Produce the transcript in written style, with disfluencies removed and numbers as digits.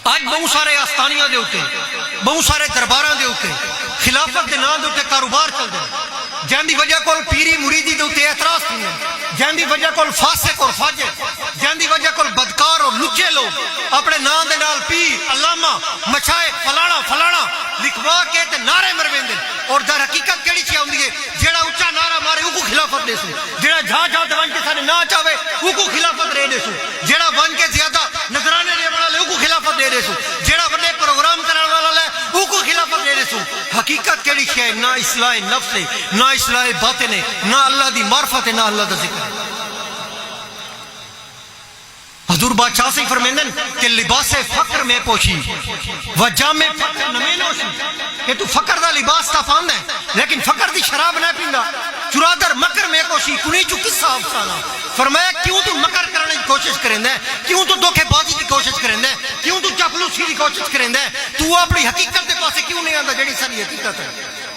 آج بہت سارے آستانیاں دے ہوتے بہت سارے درباراں دے ہوتے خلافت دے نام دے ہوتے کاروبار چل دے جن دی وجہ کول پیری مریدی دے ہوتے اعتراض تھی جن دی وجہ کول فاسق اور فاجر جن دی وجہ کول بدکار اور لچے لوگ اپنے نام دے نال پیر علامہ مشائخ فلانا فلانا لکھوا کے تے نعرے مرویندے اور در حقیقت کیڑی چیز ہوندی ہے جیڑا اونچا نعرہ مارے او کو خلافت دے سو جیڑا جھا جھا ون کے سارے نہ چاہے او کو خلافت دے دے سو جیڑا ون کے زیادہ نظرانے دے والا لے او کو خلافت دے دے سو جیڑا بڑے پروگرام کرنے والا لے او کو خلافت دے دے سو حقیقت کیڑی ہے نہ اصلاح نفس ہے نہ اصلاح باطن ہے نہ اللہ دی معرفت ہے نہ اللہ دا ذکر ہے حضور بادشاہ سے فرمیندن کہ لباس فقر میں پوشی و جامع فقر نمیں نوشی کہ تو فقر دا لباس تا پاند ہے لیکن فقر دی شراب نہ پیندا چرادر مکر میں کوشی کنی چو قصہ افسانہ فرمایا کیوں تو مکر کرنے کی کوشش کرندہ ہے کیوں تو دھوکے بازی کی کوشش کرندہ ہے کیوں تو چاپلوسی کی کوشش کرندہ ہے تو اپنی حقیقت دے پاسے کیوں نہیں آندا جڑی ساری حقیقت ہے